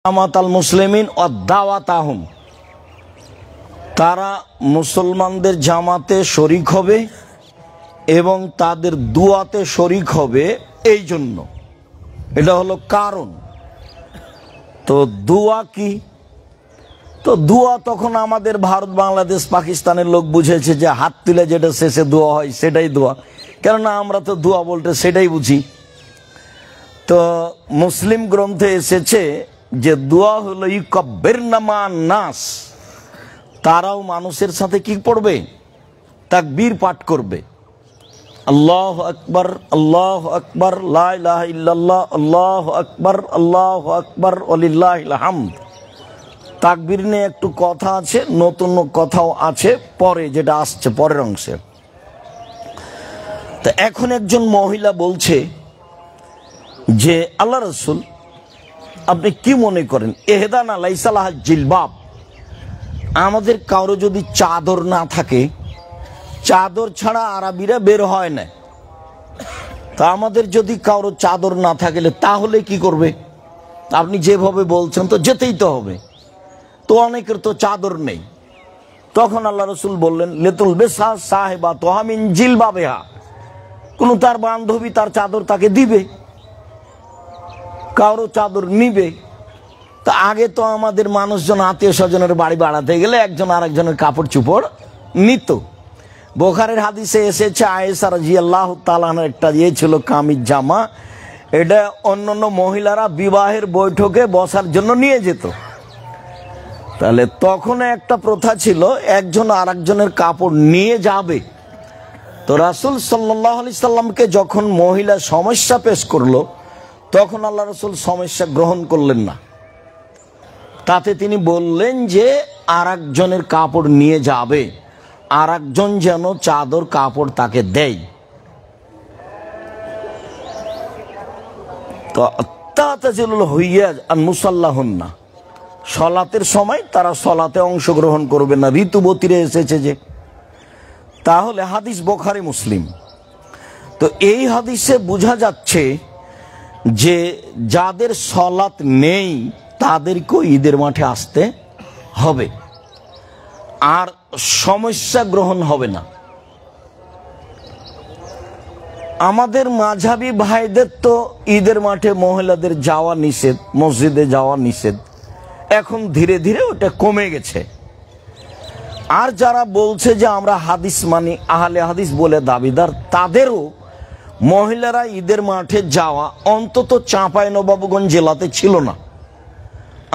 জামাতাল মুসলিমিন ও দাওয়াতাহুম, তারা মুসলমানদের জামাতে শরিক হবে এবং তাদের দুয়াতে শরিক হবে। এই জন্য এটা হলো কারণ। তো দুয়া কি? তো দুয়া তখন আমাদের ভারত, বাংলাদেশ, পাকিস্তানের লোক বুঝেছে যে হাত তুলে যেটা শেষে দোয়া হয় সেটাই দোয়া, কেননা আমরা তো দোয়া বলতে সেটাই বুঝি। তো মুসলিম গ্রন্থে এসেছে যে দোয়া হলো ইউকাব্বিরনা মা'আন নাস, তারাও মানুষের সাথে কি পড়বে? তাকবীর পাঠ করবে। আল্লাহু আকবার, আল্লাহু আকবার, লা ইলাহা ইল্লাল্লাহ, আল্লাহু আকবার, আল্লাহু আকবার, ওয়ালিল্লাহিল হামদ। তাকবীর নিয়ে একটু কথা আছে, নতুন কথাও আছে পরে, যেটা আসছে পরের অংশে। তো এখন একজন মহিলা বলছে যে আল্লাহ রাসূল, আপনি কি মনে করেন ইহদানা লাইসা লাহা জিলবাব, আমাদের কারো যদি চাদর না থাকে, চাদর ছাড়া আরবিরা বের হয় না, তা আমাদের যদি কারো চাদর না থাকলে তাহলে কি করবে? আপনি যেভাবে বলছেন তো যেতেই তো হবে, তো অনেকের তো চাদর নেই। তখন আল্লাহ রাসূল বললেন লিতুল বিসা সাহেবা তোহা মিন জিলবাবিহা, কোন তার বান্ধবী তার চাদর তাকে দিবে, কারো চাদর নিবে। তা আগে তো আমাদের মানুষজন আত্মীয় স্বজনের বাড়ি বাড়াতে গেলে একজন আরেকজনের কাপড় চুপড় নিত। বুখারীর হাদিসে এসেছে আয়েশা রাদিয়াল্লাহু তাআলা আনহার একটা ছিল কামিজ জামা, এটা অন্যান্য মহিলারা বিবাহের বৈঠকে বসার জন্য নিয়ে যেত। তাহলে তখন একটা প্রথা ছিল একজন আরেকজনের কাপড় নিয়ে যাবে। তো রাসূল সাল্লাল্লাহু আলাইহি সাল্লামকে যখন মহিলা সমস্যা পেশ করলো, তখন আল্লাহ রাসূল সমস্যা গ্রহণ করলেন না, তাতে তিনি বললেন যে আরেকজনের কাপড় নিয়ে যাবে, আরেকজন যেন চাদর কাপড় তাকে দেয়। তো তাতাজিলুল হুইয়াজ আন মুসাল্লাহুন্না, সলাতের সময় তারা সলাতে অংশগ্রহণ করবে না, ঋতুবতীরে এসেছে যে। তাহলে হাদিস বুখারী মুসলিম। তো এই হাদিসে বোঝা যাচ্ছে যে যাদের সলাত নেই তাদেরকেও ঈদের মাঠে আসতে হবে, আর সমস্যা গ্রহণ হবে না। আমাদের মাঝহাবি ভাইদের তো ঈদের মাঠে মহিলাদের যাওয়া নিষেধ, মসজিদে যাওয়া নিষেধ, এখন ধীরে ধীরে ওটা কমে গেছে। আর যারা বলছে যে আমরা হাদিস মানি, আহলে হাদিস বলে দাবিদার, তাদেরও মহিলারা ঈদের মাঠে যাওয়া অন্তত চাঁপাইনবাবগঞ্জ জেলাতে ছিল না।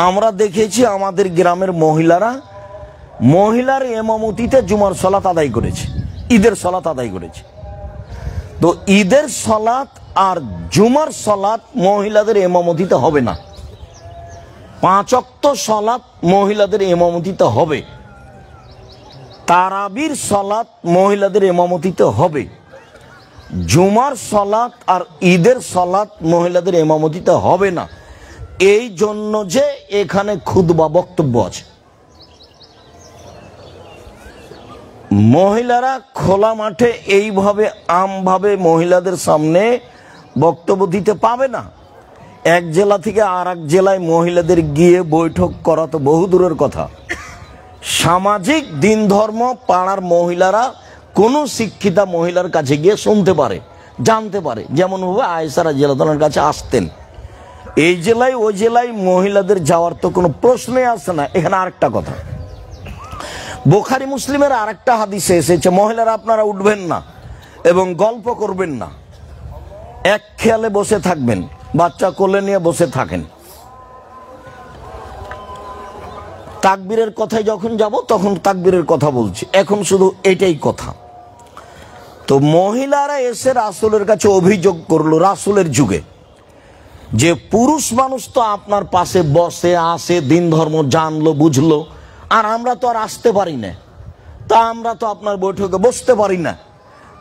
আমরা দেখেছি আমাদের গ্রামের মহিলার ইমামতিতে জুমার সালাত আদায় করেছে, ঈদের সালাত আদায় করেছে। তো ঈদের সালাত আর জুমার সালাত মহিলাদের ইমামতিতে হবে না, 5 ওয়াক্ত সালাত মহিলাদের ইমামতিতে হবে, তারাবির সালাত মহিলাদের ইমামতিতে হবে, জুমার সালাত আর ঈদের সালাত মহিলাদের ইমামতিতে হবে না। এই জন্য যে এখানে খুতবা বক্তব্য আছে, মহিলারা খোলা মাঠে এইভাবে আমভাবে মহিলাদের সামনে বক্তব্য দিতে পাবে না। এক জেলা থেকে আর এক জেলায় মহিলাদের গিয়ে বৈঠক করা তো বহু দূরের কথা। সামাজিক দিন ধর্ম পাড়ার মহিলারা কোনো শিক্ষিতা মহিলার কাছে গিয়ে শুনতে পারে, জানতে পারে, যেমন ভাবে আয়েশা রাদিয়াল্লাহু আনহার কাছে আসতেন। এই জেলায় ওই জেলায় মহিলাদের যাওয়ার তো কোনো প্রশ্নই আসে না। এখানে আরেকটা কথা, বুখারী মুসলিমের আরেকটা হাদিসে এসেছে মহিলারা আপনারা উঠবেন না এবং গল্প করবেন না, এক খেয়ালে বসে থাকবেন, বাচ্চা কোলে নিয়ে বসে থাকেন। তাকবীরের কথায় যখন যাব তখন তাকবীরের কথা বলছি, এখন শুধু এটাই কথা। তো মহিলারা এসে রাসূলের কাছে অভিযোগ করলো রাসূলের যুগে যে পুরুষ মানুষ তো আপনার পাশে বসে আসে, দিন ধর্ম জানলো বুঝলো, আর আমরা তো আর আসতে পারি না, তা আমরা তো আপনার বৈঠকে বসতে পারি না,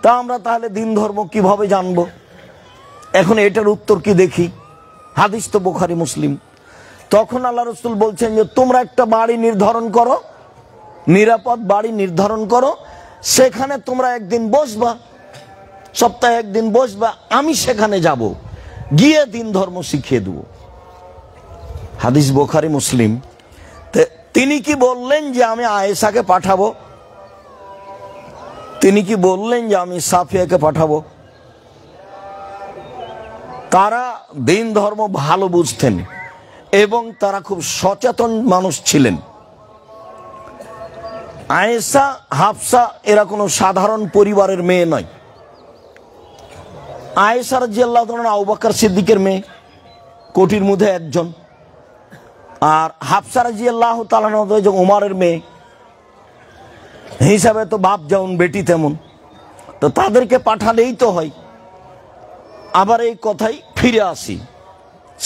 তা আমরা তাহলে দিন ধর্ম কিভাবে জানবো? এখন এটার উত্তর কি দেখি, হাদিস তো বুখারী মুসলিম। তখন আল্লাহ রাসূল বলছেন যে তোমরা একটা বাড়ি নির্ধারণ করো, নিরাপদ বাড়ি নির্ধারণ করো, সেখানে তোমরা একদিন বসবা, সপ্তাহে একদিন বসবা, আমি সেখানে যাব, গিয়ে দিন ধর্ম শিখিয়ে দেব। হাদিস বুখারী মুসলিম। তিনি কি বললেন যে আমি আয়েশাকে পাঠাবো? তিনি কি বললেন যে আমি সাফিয়াকে পাঠাবো? তারা দিন ধর্ম ভালো বুঝতেন এবং তারা খুব সচেতন মানুষ ছিলেন। আয়েশা, হাফসা এরা কোনো সাধারণ পরিবারের মেয়ে নয়। আয়েশা রাদিয়াল্লাহু তাআলা আবু বকর সিদ্দিকের মেয়ে, কোটির মধ্যে একজন। আর হাফসা রাদিয়াল্লাহু তাআলা ওমরের মেয়ে হিসাবে তো বাপ যেমন বেটি তেমন, তো তাদেরকে পাঠালেই তো হয়। আবার এই কথাই ফিরে আসি,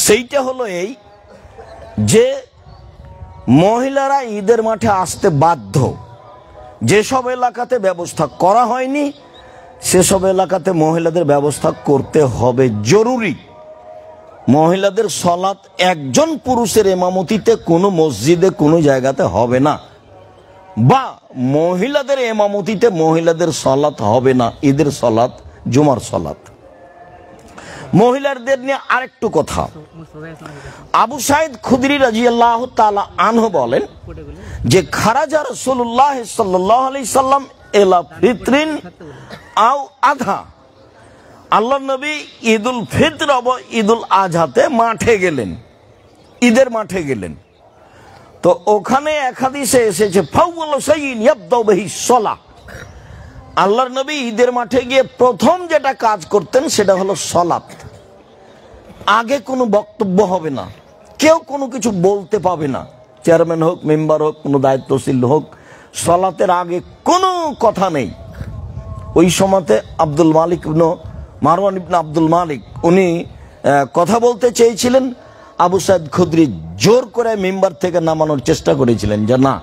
সেইটা হলো এই যে মহিলারা ঈদের মাঠে আসতে বাধ্য। যেসব এলাকাতে ব্যবস্থা করা হয়নি সেসব এলাকাতে মহিলাদের ব্যবস্থা করতে হবে, জরুরি। মহিলাদের সলাত একজন পুরুষের ইমামতিতে কোনো মসজিদে কোনো জায়গাতে হবে না, বা মহিলাদের ইমামতিতে মহিলাদের সলাত হবে না, ঈদের সলাত, জুমার সলাত। মহিলাদের নিয়ে আরেকটু কথা। আবু সাঈদ খুদরি রাদিয়াল্লাহু তাআলা আনহু বলেন যে খারাজা রাসূলুল্লাহ সাল্লাল্লাহু আলাইহি সাল্লাম ইলা ফিতরিন আও আযহা, আল্লাহর নবী ঈদুল ফিতর ও ঈদুল আযহাতে মাঠে গেলেন, ঈদের মাঠে গেলেন। তো ওখানে এক হাদিসে এসেছে ফাওয়ালু শাইইন ইয়াবদাউ বিহি সালাহ, আল্লাহর নবী ঈদের মাঠে গিয়ে প্রথম যেটা কাজ করতেন সেটা হলো সালাত। আগে কোনো বক্তব্য হবে না, কেউ কোনো কিছু বলতে পাবে না, চেয়ারম্যান হোক, মেম্বার হোক, কোনো দায়িত্বশীল হোক, সালাতের আগে কোনো কথা নেই। ওই সময়তে আব্দুল মালিক ইবনে মারওয়ান ইবনে আব্দুল মালিক উনি কথা বলতে চেয়েছিলেন, আবু সাঈদ খুদরি জোর করে মেম্বার থেকে নামানোর চেষ্টা করেছিলেন যে না,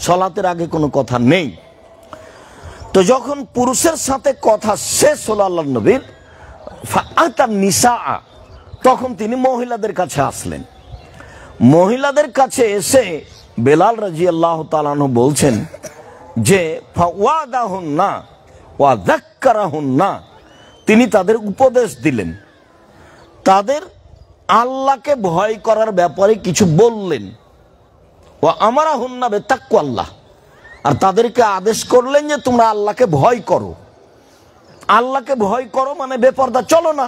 সালাতের আগে কোনো কথা নেই। তো যখন পুরুষের সাথে কথা শেষ হলো আল্লাহর নবীর, ফাআতান নিসা, তখন তিনি মহিলাদের কাছে আসলেন। মহিলাদের কাছে এসে বেলাল রাদিয়াল্লাহু তাআলা আনহু বলছেন যে ফাওয়াদাহুন্না ওয়া যাক্কারাহুন্না, তিনি তাদের উপদেশ দিলেন, তাদের আল্লাহকে ভয় করার ব্যাপারে কিছু বললেন। ওয়া আমারাহুন্না বিতাকওয়াল্লাহ, আর তাদেরকে আদেশ করলেন যে তোমরা আল্লাহকে ভয় করো। আল্লাহকে ভয় করো মানে বেপরদা চলো না,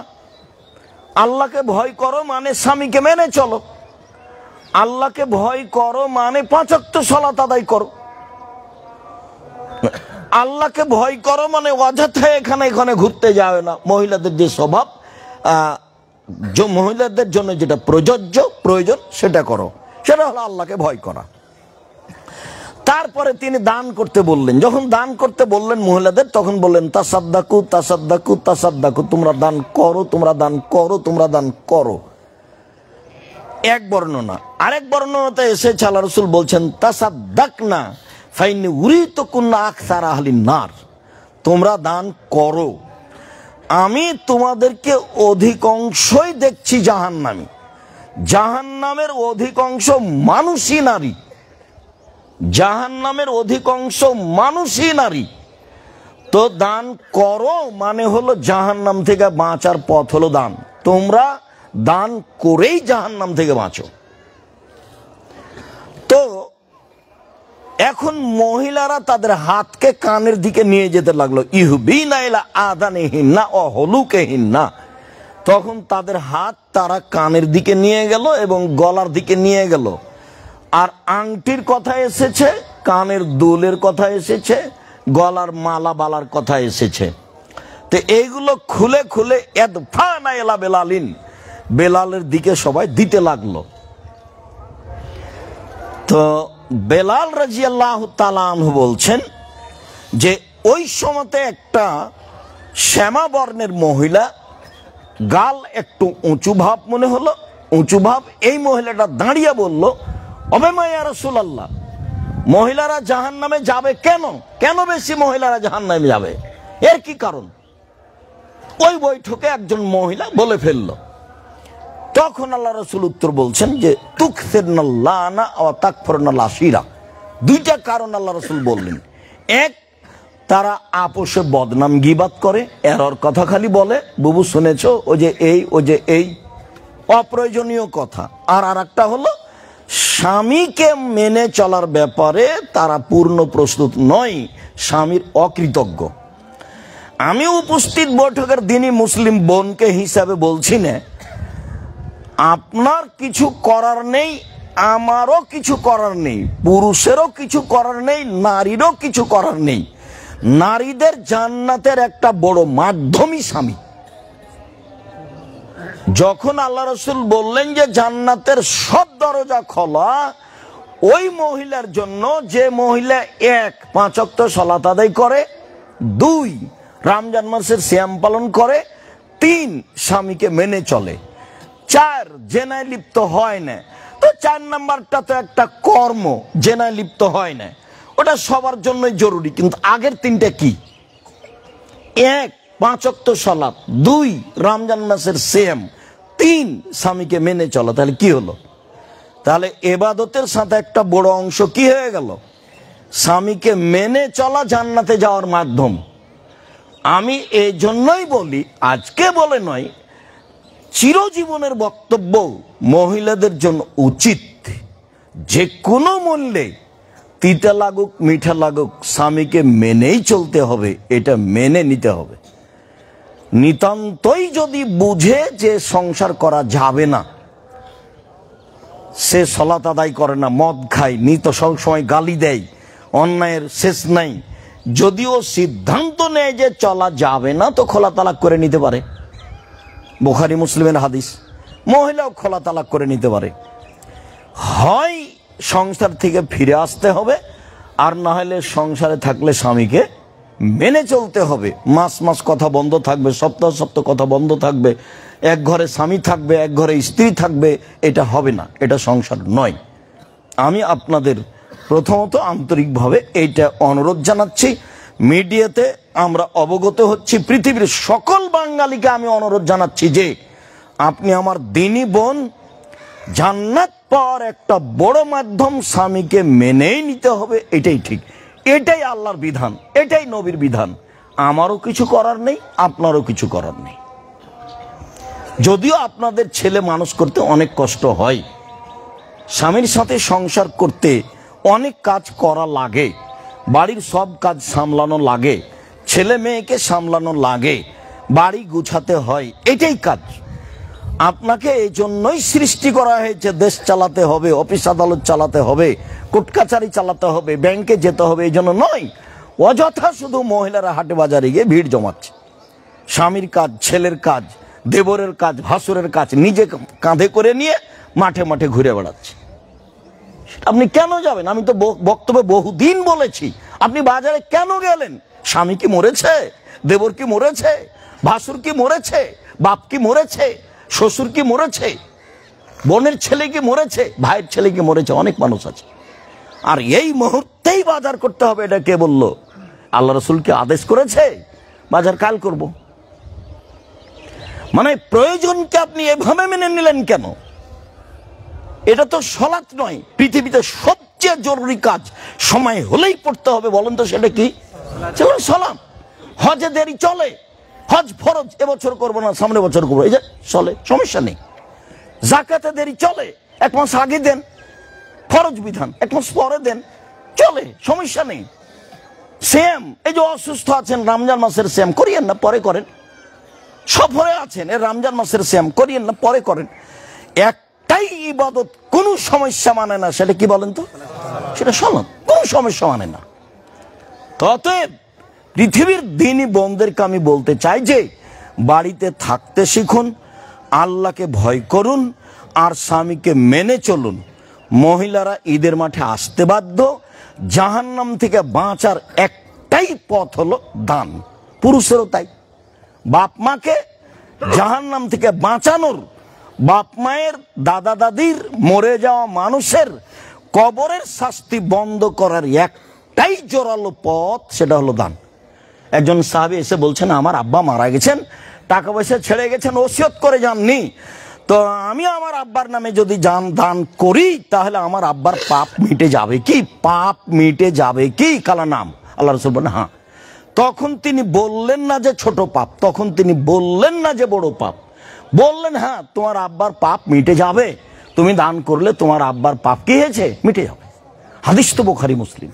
আল্লাহকে ভয় করো মানে স্বামীকে মেনে চলো, আল্লাহকে ভয় করো মানে 5 ওয়াক্ত সালাত আদায় করো, আল্লাহকে ভয় করো মানে অযথা এখানে এখানে ঘুরতে যাবে না। মহিলাদের যে স্বভাব, মহিলাদের জন্য যেটা প্রয়োজন সেটা করো, সেটা হলো আল্লাহকে ভয় করা। তারপরে তিনি দান করতে বললেন। যখন দান করতে বললেন মহিলাদের, তখন বললেন তাসাদ্দাকু তাসাদ্দাকু তাসাদ্দাকু, তোমরা দান করো, তোমরা দান করো, তোমরা দান করো। এক বর্ণনা। আরেক বর্ণনাতে এসেছে আল্লাহ রাসূল বলছেন তাসাদ্দাকনা ফাইন্নী উরিতুকুন্না আকসারা আহলিন নার, তোমরা দান করো, আমি তোমাদেরকে অধিকাংশই দেখছি জাহান্নামী। জাহান্নামের অধিকাংশ মানুষই নারী, জাহান্নামের অধিকাংশ মানুষই নারী। তো দান করো মানে হলো জাহান্নাম থেকে বাঁচার পথ হলো দান। তোমরা দান করেই জাহান্নাম থেকে বাঁচো। তো এখন মহিলারা তাদের হাতকে কানের দিকে নিয়ে যেতে লাগলো, ইহবিনা ইলা আযানিহিন্না ওয়া হুলুকিহিন্না, তখন তাদের হাত তারা কানের দিকে নিয়ে গেল এবং গলার দিকে নিয়ে গেল। আর আংটির কথা এসেছে, কানের দুলের কথা এসেছে, গলার মালা বালার কথা এসেছে। তো এইগুলো খুলে খুলে ইয়াদফানা ইলা বেলালিন, বেলালের দিকে সবাই দিতে লাগলো। তো বেলাল রাদিয়াল্লাহু তাআলা আনহু বলছেন যে ওই সময়তে একটা শ্যামা বর্ণের মহিলা, গাল একটু উঁচু ভাব মনে হলো, উঁচু ভাব, এই মহিলাটা দাঁড়িয়ে বলল ওমা ইয়া রাসূলুল্লাহ, মহিলারা জাহান্নামে যাবে কেন? কেন বেশি মহিলারা জাহান্নামে যাবে, এর কি কারণ? ওই বৈঠকে একজন মহিলা বলে ফেলল। তখন আল্লাহ রাসূল উত্তর বলছেন যে তুকসিরনাল লানা ওয়া তাকফুরনাল আশিরা, দুইটা কারণ আল্লাহ রাসূল বললেন। এক, তারা আপোষে বদনাম গীবাত করে, এরর কথা খালি বলে, বুবু শুনেছো ও যে এই, ও যে এই, অপ্রয়োজনীয় কথা। আর আরেকটা হলো স্বামীকে মেনে চলার ব্যাপারে তারা পূর্ণ প্রস্তুত নয়, স্বামীর অকৃতজ্ঞ। আমি উপস্থিত বৈঠকের দিনই মুসলিম বোনকে হিসাবে বলছি না, আপনার কিছু করার নেই, আমারও কিছু করার নেই, পুরুষেরও কিছু করার নেই, নারীরও কিছু করার নেই। নারীদের জান্নাতের একটা বড় মাধ্যমই স্বামী। যখন আল্লাহ রসুল বললেন যে জান্নাতের সব দরজা খোলা ওই মহিলার জন্য যে মহিলা 1 5 ওয়াক্ত সালাত আদায় করে, 2 রমজান মাসের সিয়াম পালন করে, 3 স্বামীকে মেনে চলে, 4 জেনায় লিপ্ত হয় না। তো 4 নাম্বারটা তো একটা কর্ম, জেনায় লিপ্ত হয় না, ওটা সবার জন্যই জরুরি। কিন্তু আগের 3টা কি? 1 5 ওয়াক্ত সালাত, 2 রমজান মাসের সিয়াম, 3 স্বামীকে মেনে চলা। তাহলে কি হলো? তাহলে ইবাদতের সাথে একটা বড় অংশ কি হয়ে গেল? স্বামীকে মেনে চলা জান্নাতে যাওয়ার মাধ্যম। আমি এই জন্যই বলি, আজকে বলে নয়, চিরজীবনের বক্তব্য, মহিলাদের জন্য উচিত যে কোনো মূল্যে তিতা লাগুক মিঠা লাগুক স্বামীকে মেনেই চলতে হবে, এটা মেনে নিতে হবে। নিতান্তই যদি বুঝে যে সংসার করা যাবে না, সে সালাত আদায় করে না, মদ খায়, নিত সব সময় গালি দেয়, অন্যায়ের শেষ নাই, যদিও সিদ্ধান্ত নেয় যে চলা যাবে না, তো খোলা তালাক করে নিতে পারে। বুখারী মুসলিমের হাদিস, মহিলাও খোলা তালাক করে নিতে পারে। হয় সংসার থেকে ফিরে আসতে হবে, আর না হলে সংসারে থাকলে স্বামীকে মেনে চলতে হবে। মাস মাস কথা বন্ধ থাকবে, সপ্তাহ সপ্তাহ কথা বন্ধ থাকবে, এক ঘরে স্বামী থাকবে, এক ঘরে স্ত্রী থাকবে, এটা হবে না, এটা সংসার নয়। আমি আপনাদের প্রথমত আন্তরিকভাবে এইটা অনুরোধ জানাচ্ছি। মিডিয়াতে আমরা অবগত হচ্ছি, পৃথিবীর সকল বাঙালিকে আমি অনুরোধ জানাচ্ছি যে আপনি আমার দিনী বোন, জান্নাত পাওয়ার একটা বড় মাধ্যম স্বামীকে মেনেই নিতে হবে, এটাই ঠিক, এটাই আল্লাহর বিধান, এটাই নবীর বিধান। আমারও কিছু করার নেই, আপনারও কিছু করার নেই। যদিও আপনাদের ছেলে মানুষ করতে অনেক কষ্ট হয়, স্বামীর সাথে সংসার করতে অনেক কাজ করা লাগে, বাড়ির সব কাজ সামলানো লাগে, ছেলে মেয়েকে সামলানো লাগে, বাড়ি গুছাতে হয়, এটাই কাজ। আপনাকে এই জন্যই সৃষ্টি করা হয়েছে, দেশ চালাতে হবে, অফিস আদালত চালাতে হবে, কোর্ট কাছারি চালাতে হবে, ব্যাংকে যেতে হবে, এই জন্য নয়। অযথা শুধু মহিলারা হাটে বাজারে গিয়ে ভিড় জমাচ্ছে। স্বামীর কাজ, ছেলের কাজ, দেবরের কাজ, ভাসুরের কাজ নিজে কাঁধে করে নিয়ে মাঠে মাঠে ঘুরে বেড়াচ্ছে। আপনি কেন যাবেন? আমি তো বক্তব্যে বহুদিন বলেছি, আপনি বাজারে কেন গেলেন? স্বামী কি মরেছে? দেবর কি মরেছে? ভাসুর কি মরেছে? বাপ কি মরেছে? শ্বশুর কি মরেছে? বোনের ছেলে কি মরেছে? ভাইয়ের ছেলে কি মরেছে? অনেক মানুষ আছে। আর এই মুহূর্তেই বাজার করতে হবে, এটা কে বলল? আল্লাহ রসুল কি আদেশ করেছে বাজার কাল করব? মানে প্রয়োজনকে আপনি এভাবে মেনে নিলেন কেন? এটা তো সালাত নয়, পৃথিবীতে সবচেয়ে জরুরি কাজ সময় হলেই পড়তে হবে। বলেন তো সেটা কি? সালাত। হজে দেরি চলে, হজ ফরজ, এবছর করবো না, সামনে বছর করবো, এই যে চলে, সমস্যা নেই। যাকাতে দেরি চলে, 1 মাস আগে দেন, ফরজ বিধান, 1 মাস পরে দেন, চলে, সমস্যা নেই। সেম, এই যে অসুস্থ আছেন, রমজান মাসের সেম করিয়েন না, পরে করেন। সফরে আছেন, এই রমজান মাসের সেম করিয়েন না, পরে করেন। একটাই ইবাদত কোনো সমস্যা মানে না, সেটা কি বলেন তো? সেটা সালাত, কোনো সমস্যা মানে না। অতএব পৃথিবীর দিনী বোনদেরকে আমি বলতে চাই যে বাড়িতে থাকতে শিখুন, আল্লাহকে ভয় করুন, আর স্বামীকে মেনে চলুন। মহিলারা ঈদের মাঠে আসতে বাধ্য। জাহান্নাম থেকে বাঁচার একটাই পথ হলো দান, পুরুষেরও তাই। বাপ মাকে জাহান্নাম থেকে বাঁচানোর, বাপ মায়ের, দাদা দাদির, মরে যাওয়া মানুষের কবরের শাস্তি বন্ধ করার একটাই জোরালো পথ, সেটা হলো দান। একজন সাহাবী এসে বলছেন, আমার আব্বা মারা গেছেন, টাকা পয়সা ছেড়ে গেছেন, ওসিয়ত করে যাননি, তো আমি আমার আব্বার নামে যদি দান করি তাহলে আমার আব্বার পাপ মিটে যাবে কি? পাপ মিটে যাবে কি? কালা নাম। আল্লাহ রাসূল বলেন হ্যাঁ। তখন তিনি বললেন না যে ছোট পাপ, তখন তিনি বললেন না যে বড় পাপ, বললেন হ্যাঁ তোমার আব্বার পাপ মিটে যাবে, তুমি দান করলে তোমার আব্বার পাপ কি হয়েছে, মিটে যাবে। হাদিস তো বুখারী মুসলিম।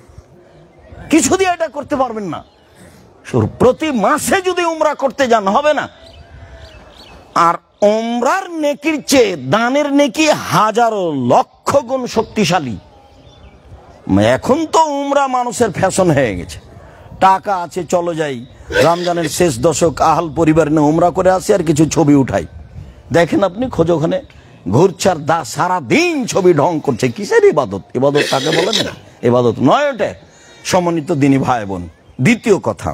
কিছু দিয়ে এটা করতে পারবেন না। প্রতি মাসে যদি উমরা করতে যান হবে না। আর উমরার নেকির চেয়ে দানের নেকি হাজারো লক্ষ গুণ শক্তিশালী। এখন তো উমরা মানুষের ফ্যাশন হয়ে গেছে, টাকা আছে চলো যাই, রমজানের শেষ দশক আহাল পরিবার নিয়ে উমরা করে আসি আর কিছু ছবি উঠাই। দেখেন আপনি খোঁজ, ওখানে ঘুরছার দা সারাদিন ছবি ঢং করছে। কিসের ইবাদত? ইবাদত কাকে বলেন? ইবাদত নয় ওটা। সম্মানিত দিনী ভাই বোন, দ্বিতীয় কথা,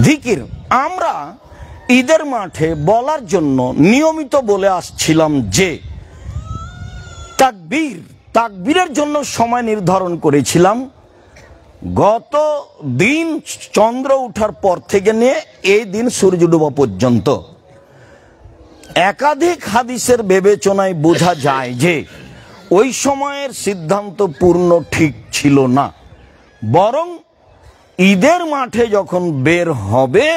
জিকির আমরা ঈদের মাঠে বলার জন্য নিয়মিত বলে আসছিলাম যে তাকবীরের জন্য সময় নির্ধারণ করেছিলাম গত দিন চন্দ্র ওঠার পর থেকে নিয়ে এই দিন সূর্য ডোবা পর্যন্ত। একাধিক হাদিসের বিবেচনায় বোঝা যায় যে ওই সময়ের সিদ্ধান্ত পূর্ণ ঠিক ছিল না, বরং ঈদের মাঠে যখন বের হবে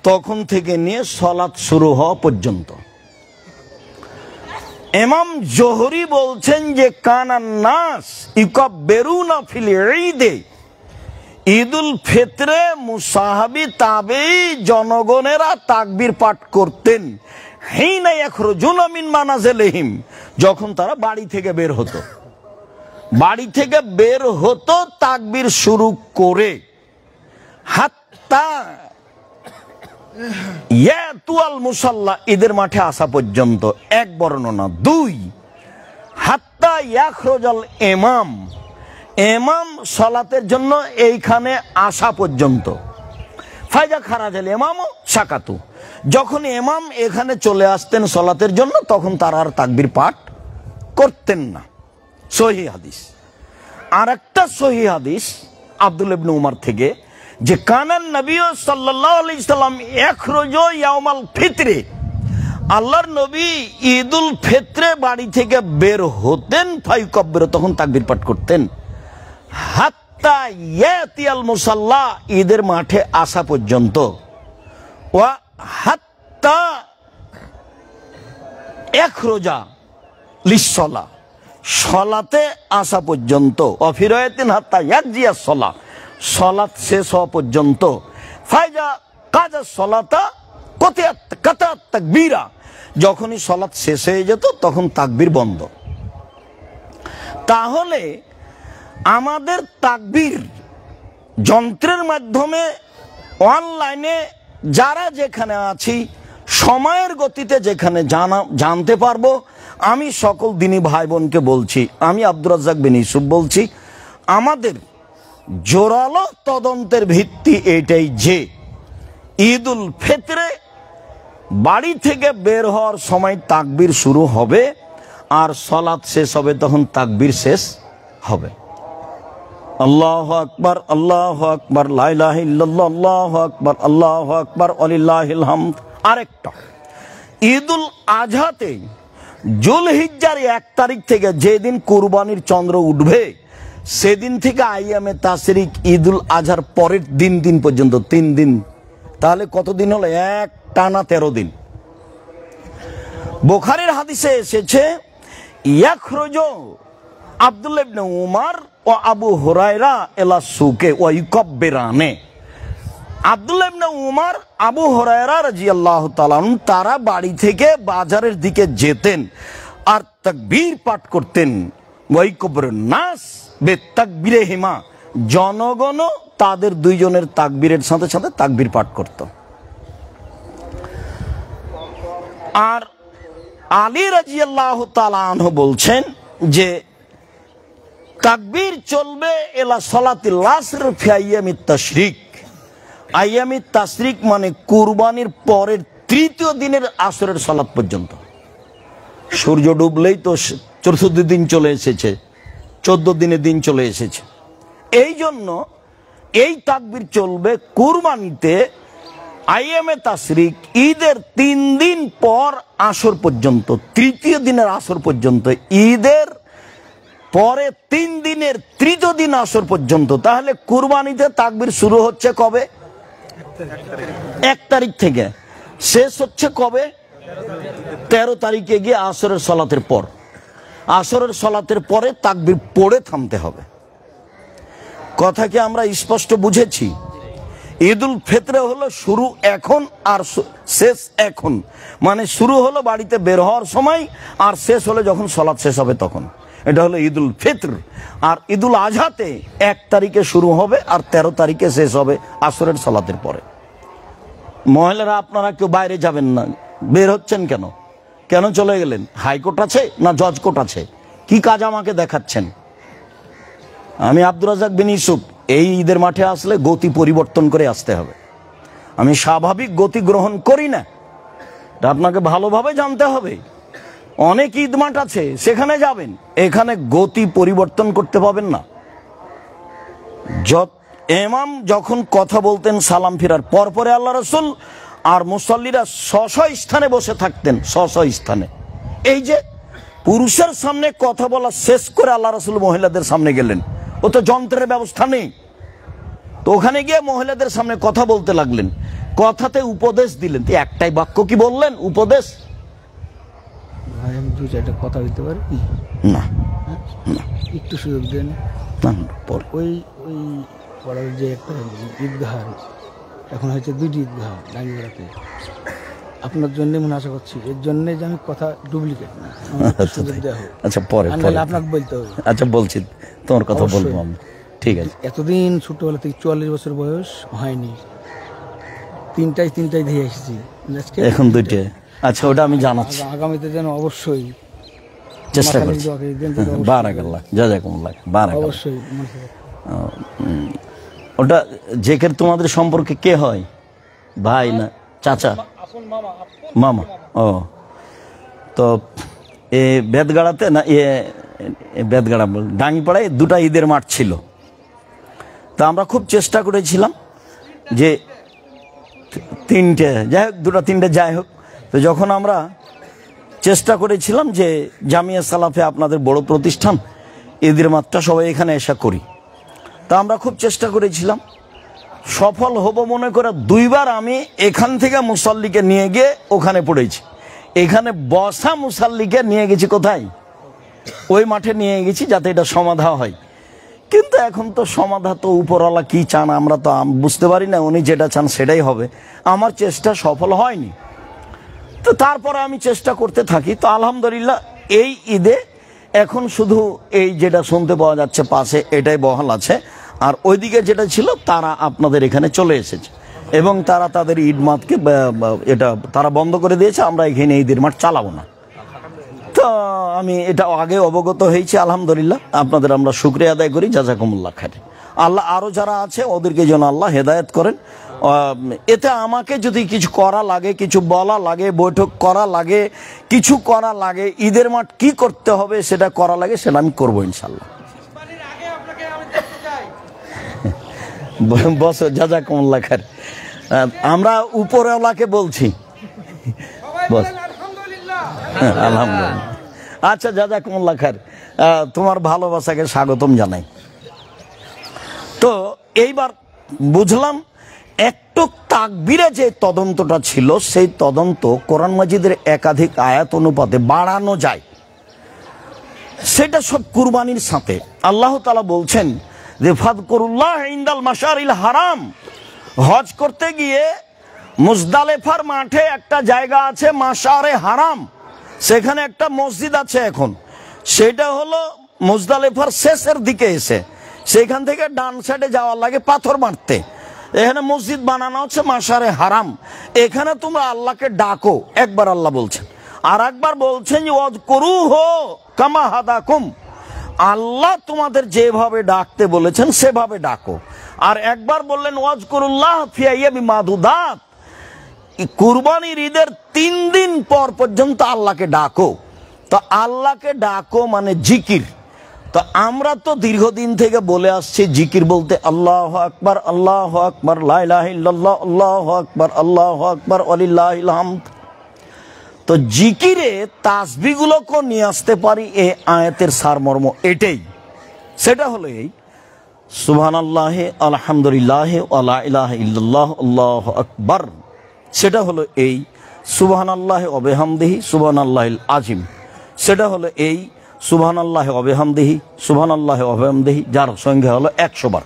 তখন থেকে নিয়ে সালাত শুরু হওয়া পর্যন্ত। ইমাম জোহরি বলছেন যে কানান নাস ইকাব্বিরুনা ফিল ঈদে, ঈদুল ফিতরে মুসাহাবি তাবেঈ জনগণেরা তাকবীর পাঠ করতেন হিনা ইয়াখরুজুনা মিন মানাজিলিহিম, যখন তারা বাড়ি থেকে বের হতো। বাড়ি থেকে বের হতো তাকবীর শুরু করে হাত্তা ইয়াতুল মুসাল্লা, ঈদের মাঠে আসা পর্যন্ত এক বর্ণনা। দুই, হাত্তা ইয়াখরুজাল ইমাম, ইমাম সালাতের জন্য এইখানে আসা পর্যন্ত। ফাইজা খারাজাল ইমাম সাকাতু, যখন ইমাম এখানে চলে আসতেন সালাতের জন্য তখন তারা আর তাকবীর পাঠ করতেন না। সহিহ হাদিস। আর একটা সহিহ হাদিস আব্দুল্লাহ ইবনে উমর থেকে যে কানান নবী সাল্লাল্লাহু আলাইহি সাল্লাম ইয়াখরুজু ইয়াউমাল ফিতরে, আল্লাহর নবী ঈদুল ফিতরে বাড়ি থেকে বের হতেন ফায়ুকাব্বির, তখন তাকবীর পাঠ করতেন হাত্তা ইয়াতিয়াল মুসাল্লা, ঈদের মাঠে আসা পর্যন্ত। ওয়া হাত্তা ইয়াখরুজা লিসসালাহ, সালাতে আসা পর্যন্ত। অফিরায়াতিন হাত্তা ইয়াজিয়াস সালাহ, সালাত শেষ হওয়া পর্যন্ত। ফাইজা কাজা সালাতা কাতাত তাকবীরা, যখনই সালাত শেষ হয়ে যেত তখন তাকবীর বন্ধ। তাহলে আমাদের তাকবীর যন্ত্রের মাধ্যমে অনলাইনে যারা যেখানে আছি সময়ের গতিতে যেখানে জানতে পারবো। আমি সকল দিনী ভাই বোনকে বলছি, আমি আব্দুর রাজ্জাক বিন ইউসুফ বলছি, আমাদের জোরালো তদন্তের ভিত্তি এটাই যে ঈদুল ফিতরে বাড়ি থেকে বের হওয়ার সময় তাকবীর শুরু হবে আর সালাত শেষ হবে তখন তাকবীর শেষ হবে। আল্লাহু আকবার, আল্লাহু আকবার, লা ইলাহা ইল্লাল্লাহ, আল্লাহু আকবার, আল্লাহু আকবার, ওয়ালিল্লাহিল হামদ। আরেকটা, ঈদুল আজহাতে জুলহিজ্জার 1 তারিখ থেকে যেদিন কুরবানির চন্দ্র উঠবে সেদিন থেকে আইয়ামে তাশরিক ঈদুল আজহার পরের দিন পর্যন্ত 3 দিন। তাহলে কত দিন হলো? এক টানা 13 দিন। বুখারীর হাদিসে এসেছে ইয়াখরুজু আব্দুল্লাহ ইবনে উমর ও আবু হুরায়রা ইলা সুকে ওয়া ইউকাব্বিরানে, আব্দুল্লাহ ইবনে উমর আবু হুরায়রা রাদিয়াল্লাহু তাআলা তারা বাড়ি থেকে বাজারের দিকে যেতেন আর তাকবীর পাঠ করতেন। ওয়া ইউকাব্বিরুন নাস বিতাকবীরিহিমা, জনগণও তাদের দুইজনের তাকবীরের সাথে সাথে তাকবীর পাঠ করত। আর আলী রাদিয়াল্লাহু তাআলা আনহু বলছেন যে তাকবীর চলবে এলা সালাতিল আসর ফি আইয়ামিত তাশরিক। আইয়ামিত তাশরিক মানে কুরবানির পরের 3য় দিনের আসরের সালাত পর্যন্ত। সূর্য ডুবলেই তো 14 দিন চলে এসেছে, 14 দিনের দিন চলে এসেছে। এই জন্য এই তাকবীর চলবে কুরবানিতে আইয়ামে তাশরিক ঈদের 3 দিন পর আসর পর্যন্ত, 3য় দিনের আসর পর্যন্ত, ঈদের পরে 3 দিনের 3য় দিন আসর পর্যন্ত। তাহলে কুরবানিতে তাকবীর শুরু হচ্ছে কবে? 1 তারিখ থেকে, শেষ হচ্ছে কবে? 13 তারিখে গিয়ে আসরের সালাতের পর, আসরের সালাতের পরে তাকবীর পড়ে থামতে হবে। কথা কি আমরা স্পষ্ট বুঝেছি? ঈদুল ফিতরে হলো শুরু এখন আর শেষ এখন, মানে শুরু হলো বাড়িতে বের হওয়ার সময় আর শেষ হলে যখন সালাত শেষ হবে তখন। এটা হলো ঈদুল ফিতর। আর ঈদুল আজহাতে 1 তারিখে শুরু হবে আর 13 তারিখে শেষ হবে আসরের সালাতের পরে। মহিলারা আপনারা কেউ বাইরে যাবেন না, বের হচ্ছেন কেন? কেন চলে গেলেন? হাইকোর্ট আছে না জজ কোর্ট আছে? কি কাজ আমাকে দেখাচ্ছেন? আমি আব্দুর রাজ্জাক বিন ইউসুফ, এই ঈদের মাঠে আসলে গতি পরিবর্তন করে আসতে হবে। আমি স্বাভাবিক গতি গ্রহণ করি না, এটা আপনাকে ভালোভাবে জানতে হবে। অনেক ঈদ মাঠ আছে, সেখানে যাবেন, এখানে গতি পরিবর্তন করতে পাবেন না। ইমাম যখন কথা বলতেন সালাম ফিরার পরে আল্লাহ রাসূল আর মুসল্লিরা স্ব স্থানে বসে থাকতেন, স্ব স্থানে। এই যে পুরুষের সামনে কথা বলা শেষ করে আল্লাহ রাসূল মহিলাদের সামনে গেলেন, ও তো যন্ত্রের ব্যবস্থা নেই, তো ওখানে গিয়ে মহিলাদের সামনে কথা বলতে লাগলেন। কথাতে উপদেশ দিলেন, তো একটাই বাক্য কি বললেন? উপদেশ। ভাই আমি 2-4টা কথা বলতে পারি না, একটু সুযোগ দেন। ওই ওই পড়ার যে একটা ঈদগাহ এখন হয়েছে 2টি ঈদগাহ ডাঙ্গিপাড়াতে, আপনার জন্য মনে আশা করছি, এর জন্য যে আমি কথা ডুপ্লিকেট না, সুযোগ দেওয়া হোক। আচ্ছা পরে আপনাকে বলতে হবে। আচ্ছা বলছি, তোমার কথা বলবো আমি, ঠিক আছে। এতদিন ছোটবেলা থেকে 44 বছর বয়স হয়নি, তিনটাই দিয়ে এসেছি, এখন 2টে। আচ্ছা ওটা আমি জানাচ্ছি, আগামীতে যেন অবশ্যই চেষ্টা করছি। বারাকাল্লাহ, জাযাকুমুল্লাহ, বারাকাল্লাহ। অবশ্যই ওটা জেকের তোমাদের সম্পর্কে কে হয়? ভাই না চাচা? মামা। ও তো এ বেদগাড়াতে না, বেদগাড়া বল ডাঙ্গিপাড়ায় 2টা ঈদের মাঠ ছিল। তা আমরা খুব চেষ্টা করেছিলাম যে 3টে, যাই হোক 2-3টে যাই হোক। তো যখন আমরা চেষ্টা করেছিলাম যে জামিয়া সালাফে আপনাদের বড় প্রতিষ্ঠান, ঈদের মাঠটা সবাই এখানে এসে করি, তা আমরা খুব চেষ্টা করেছিলাম। সফল হব মনে করে 2বার আমি এখান থেকে মুসল্লিকে নিয়ে গিয়ে ওখানে পড়েছি। এখানে বসা মুসল্লিকে নিয়ে গেছি কোথায়? ওই মাঠে নিয়ে গেছি যাতে এটা সমাধা হয়। কিন্তু এখন তো সমাধা তো উপরওয়ালা কি চান আমরা তো বুঝতে পারি না, উনি যেটা চান সেটাই হবে। আমার চেষ্টা সফল হয়নি, তো তারপরে আমি চেষ্টা করতে থাকি। তো আলহামদুলিল্লাহ এই ঈদে এখন শুধু এই যেটা শুনতে পাওয়া যাচ্ছে পাশে, এটাই বহাল আছে। আর ওইদিকে যেটা ছিল তারা আপনাদের এখানে চলে এসেছে এবং তারা তাদের ঈদ মাঠকে এটা তারা বন্ধ করে দিয়েছে। আমরা এখানে ঈদের মাঠ চালাবো না। তো আমি এটা আগে অবগত হয়েছি, আলহামদুলিল্লাহ। আপনাদের আমরা শুকরিয়া আদায় করি, জাযাকুমুল্লাহ খাইর। আল্লাহ আরও যারা আছে ওদেরকে যেন আল্লাহ হেদায়েত করেন। এতে আমাকে যদি কিছু করা লাগে, কিছু বলা লাগে, বৈঠক করা লাগে, কিছু করা লাগে, ঈদের মাঠ কি করতে হবে সেটা করা লাগে, সেটা আমি করবো ইনশাল্লাহ। বস, জাযাকুমুল্লাহ খাইর। আমরা উপরওয়ালাকে বলছি, বস আলহামদুলিল্লাহ। আচ্ছা জাযাকুমুল্লাহ খাইর, তোমার ভালোবাসাকে স্বাগতম জানাই। তো এইবার বুঝলাম একটু তাকবীরে যে তদন্তটা ছিল, সেই তদন্ত কোরআন মাজিদের একাধিক আয়াত অনুপাতে বাড়ানো যায়। সেটা সব কুরবানির সাথে। আল্লাহ তাআলা বলছেন যে ফাযকুরুল্লাহ ইনদাল মাশারিল হারাম। হজ করতে গিয়ে মুজদালেফার মাঠে একটা জায়গা আছে মাশারে হারাম, সেখানে একটা মসজিদ আছে। এখন সেটা হলো মুজদালেফার শেষের দিকে এসে, সেখান থেকে ডান সাইডে যাওয়ার লাগে পাথর মারতে, এখানে মসজিদ বানানো হচ্ছে মাশারে হারাম। এখানে তোমরা আল্লাহকে ডাকো, একবার আল্লাহ বলছেন। আর একবার বলছেন যে ওয়াজকুরুহু কামা হাদাকুম, আল্লাহ তোমাদের যেভাবে ডাকতে বলেছেন সেভাবে ডাকো। আর একবার বললেন ওয়াজকুরুল্লাহ ফি আইয়ামি মাদুদাত, কুরবানির ঈদের 3 দিন পর পর্যন্ত আল্লাহকে ডাকো। তো আল্লাহকে ডাকো মানে জিকির। তো আমরা তো দীর্ঘদিন থেকে বলে আসছি জিকির বলতে আল্লাহু আকবার, আল্লাহু আকবার, লা ইলাহা ইল্লাল্লাহ, আল্লাহু আকবার, আল্লাহু আকবার, ওয়ালিল্লাহিল হামদ। তো জিকিরে তাসবিহগুলোকে নিয়ে আসতে পারি, এই আয়াতের সারমর্ম এটাই। সেটা হলো এই সুবহানাল্লাহ, আলহামদুলিল্লাহ, ওয়া লা ইলাহা ইল্লাল্লাহ, আল্লাহু আকবার। সেটা হলো এই সুবহানাল্লাহি ওয়া বিহামদিহি সুবহানাল্লাহিল আযীম। সেটা হলো এই সুবহানাল্লাহি ওয়া বিহামদিহি সুবহানাল্লাহি ওয়া বিহামদিহি, যার সংখ্যা হলো 100 বার।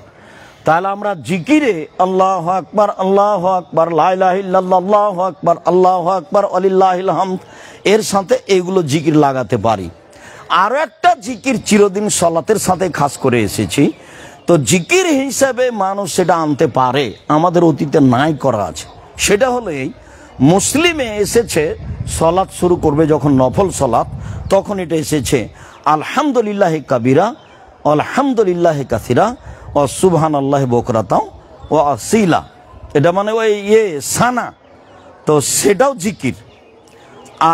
তাহলে আমরা জিকিরে আল্লাহু আকবার আল্লাহু আকবার লা ইলাহা ইল্লাল্লাহ আল্লাহু আকবার আল্লাহু আকবার ওয়ালিল্লাহিল হামদ এর সাথে এইগুলো জিকির লাগাতে পারি। আরো একটা জিকির চিরদিন সালাতের সাথে খাস করে এসেছি, তো জিকির হিসাবে মানুষ সেটা আনতে পারে, আমাদের অতীতে নাই করা আছে। সেটা হলো এই, মুসলিমে এসেছে সালাত শুরু করবে যখন নফল সালাত, তখন এটা এসেছে আলহামদুলিল্লাহি কাবিরা আলহামদুলিল্লাহি কাসিরা ও সুবহানাল্লাহি বুকরাতাও ও আসিলা, এটা মানে ওই সানা, তো সেটাও জিকির।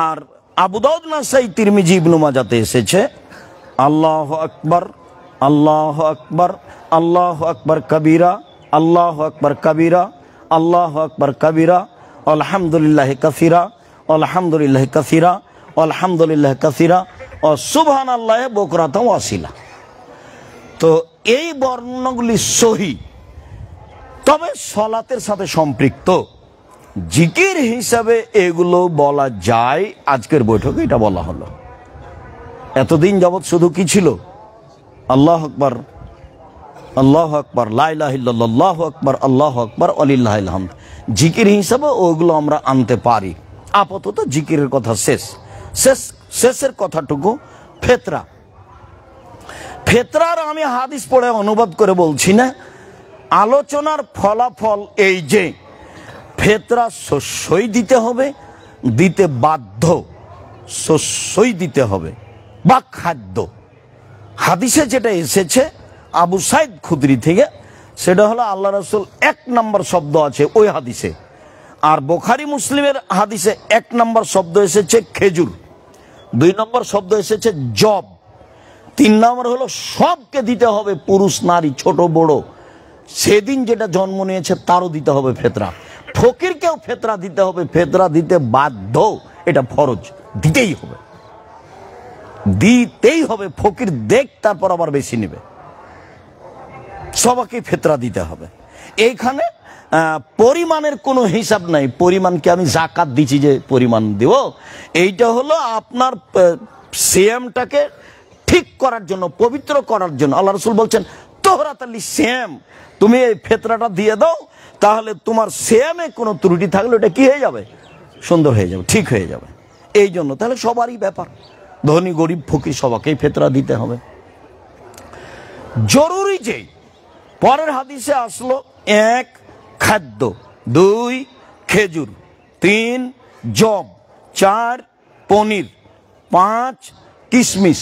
আর আবু দাউদ, নাসাই, তিরমিজি, ইবনে মাজাতে এসেছে আল্লাহু আকবার আল্লাহু আকবার আল্লাহু আকবার কবীরা আল্লাহু আকবার কবীরা আল্লাহু আকবার কবীরা আলহামদুলিল্লাহি কাসিরা আলহামদুলিল্লাহি কাসিরা আলহামদুলিল্লাহি কাসিরা ও সুবহানাল্লাহি বুকরাতাও ওয়া আসিলা। তো এই বর্ণগুলি সহি, তবে সালাতের সাথে সম্পৃক্ত জিকির হিসাবে এগুলো বলা যায়। আজকের বৈঠকে এটা বলা হলো। এতদিন যাবৎ শুধু কি ছিল? আল্লাহু আকবার আল্লাহু আকবার লা ইলাহা ইল্লাল্লাহ আল্লাহু আকবার আল্লাহু আকবার ওয়ালিল্লাহিল হামদ। জিকির হিসাবে ওগুলো আমরা আনতে পারি। আপাতত জিকিরের কথা শেষের কথাটুকু ফেতরা। ফেতরার আমি হাদিস পড়ে অনুবাদ করে বলছি না, আলোচনার ফলাফল এই যে ফেতরা শস্যই দিতে হবে, দিতে বাধ্য, শস্যই দিতে হবে বা খাদ্য। হাদিসে যেটা এসেছে আবু সাইদ খুদরি থেকে, সেটা হলো আল্লাহ রাসূল 1 নম্বর শব্দ আছে ওই হাদিসে। আর বুখারী মুসলিমের হাদিসে 1 নম্বর শব্দ এসেছে খেজুর, 2 নম্বর শব্দ এসেছে জব, 3 নম্বর হলো সবকে দিতে হবে, পুরুষ নারী ছোট বড়, সেদিন যেটা জন্ম নিয়েছে তারও দিতে হবে ফেতরা। ফকিরকেও ফেতরা দিতে হবে, ফেতরা দিতে বাধ্য, এটা ফরজ, দিতেই হবে, দিতেই হবে। ফকির দেখ তারপর আবার বেশি নেবে, সবাইকে ফেতরা দিতে হবে। এইখানে পরিমাণের কোনো হিসাব নাই, পরিমাণকে আমি জাকাত দিচ্ছি যে পরিমাণ দেব, এইটা হলো আপনার সিয়ামটাকে ঠিক করার জন্য, পবিত্র করার জন্য। আল্লাহ রাসূল বলছেন তোহরাত লিসিয়াম, তুমি এই ফেতরাটা দিয়ে দাও, তাহলে তোমার সিয়ামে কোনো ত্রুটি থাকলে ওটা কি হয়ে যাবে? সুন্দর হয়ে যাবে, ঠিক হয়ে যাবে। এই জন্য তাহলে সবারই ব্যাপার, ধনী গরিব ফকির সবাইকেই ফেতরা দিতে হবে। জরুরি যে পরের হাদিসে আসলো 1 খাদ্য, 2 খেজুর, 3 জব, 4 পনির, 5 কিশমিশ।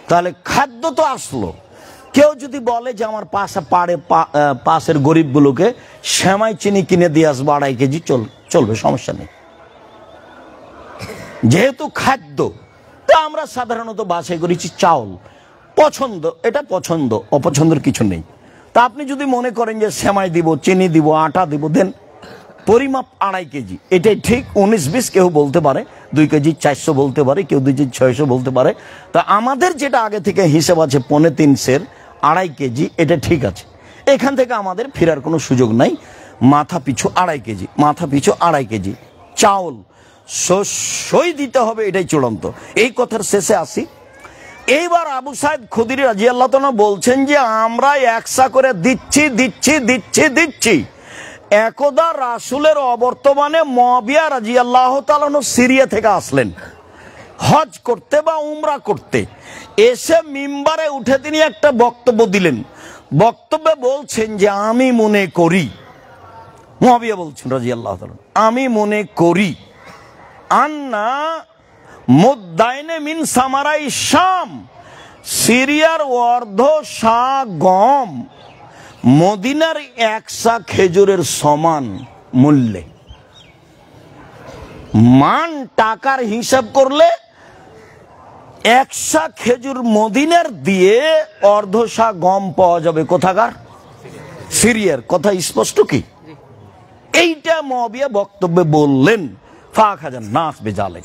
তাহলে খাদ্য তো আসলো। কেউ যদি বলে যে আমার পাশের গরিবগুলোকে সেমাই চিনি কিনে দিয়ে আসবো 2.5 কেজি, চলবে, সমস্যা নেই। যেহেতু খাদ্য, তা আমরা সাধারণত বাছাই করেছি চাউল, পছন্দ, এটা পছন্দ, অপছন্দের কিছু নেই। তা আপনি যদি মনে করেন যে সেমাই দিব, চিনি দিব, আটা দিব, দেন পরিমাপ 2.5 কেজি, এটাই ঠিক। 19-20 কেউ বলতে পারে, 2 কেজি 400 বলতে পারে, কেউ 2 কেজি 600 বলতে পারে। তা আমাদের যেটা আগে থেকে হিসাব আছে 3.25 সের 2.5 কেজি, এটা ঠিক আছে। এখান থেকে আমাদের ফেরার কোনো সুযোগ নাই। মাথা পিছু 2.5 কেজি, মাথা পিছু 2.5 কেজি চাউল শস্যই দিতে হবে, এটাই চূড়ান্ত। এই কথার শেষে আসি। এইবার আবু সাইদ খুদরি রাদিয়াল্লাহু তাআলা বলছেন যে আমরা একসা করে দিচ্ছি। একদা রাসূলের অবর্তমানে মুআবিয়া রাদিয়াল্লাহু তাআলা সিরিয়া থেকে আসলেন হজ করতে বা উমরা করতে। এসে মিম্বারে উঠে তিনি একটা বক্তব্য দিলেন। বক্তব্যে বলছেন যে আমি মনে করি, মুআবিয়া বলছেন রাদিয়াল্লাহু তাআলা, আমি মনে করি আন্না মুদ্দাইনে মিন সামারাই শাম, সিরিয়ার অর্ধ সা গম মদিনার 1 সা খেজুরের সমান মূল্যে। মান টাকার হিসাব করলে 1 সা খেজুর মদিনার দিয়ে অর্ধ সা গম পাওয়া যাবে। কোথাকার? সিরিয়ার। কথা স্পষ্ট কি? এইটা মুআবিয়া বক্তব্যে বললেন। ফাখাজান নাস বেজালে,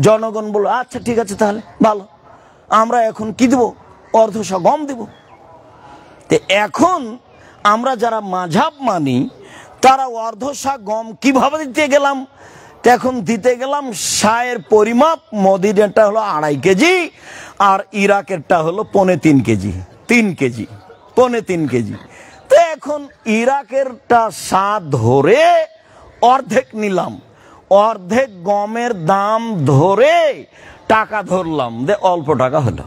জনগণ বলল আচ্ছা ঠিক আছে, তাহলে ভালো, আমরা এখন কি দেব? অর্ধ সা গম দেব। তো এখন আমরা যারা মাযহাব মানি তারা অর্ধ সা গম কিভাবে দিতে গেলাম? তো এখন দিতে গেলাম শায়ের পরিমাপ, মদিনাটা হলো 2.5 কেজি আর ইরাকেরটা হলো 3.25 কেজি, 3 কেজি, 3.25 কেজি। তো এখন ইরাকেরটা স্বাদ ধরে অর্ধেক নিলাম, অর্ধেক গমের দাম ধরে টাকা ধরলাম, দে অল্প টাকা হলো।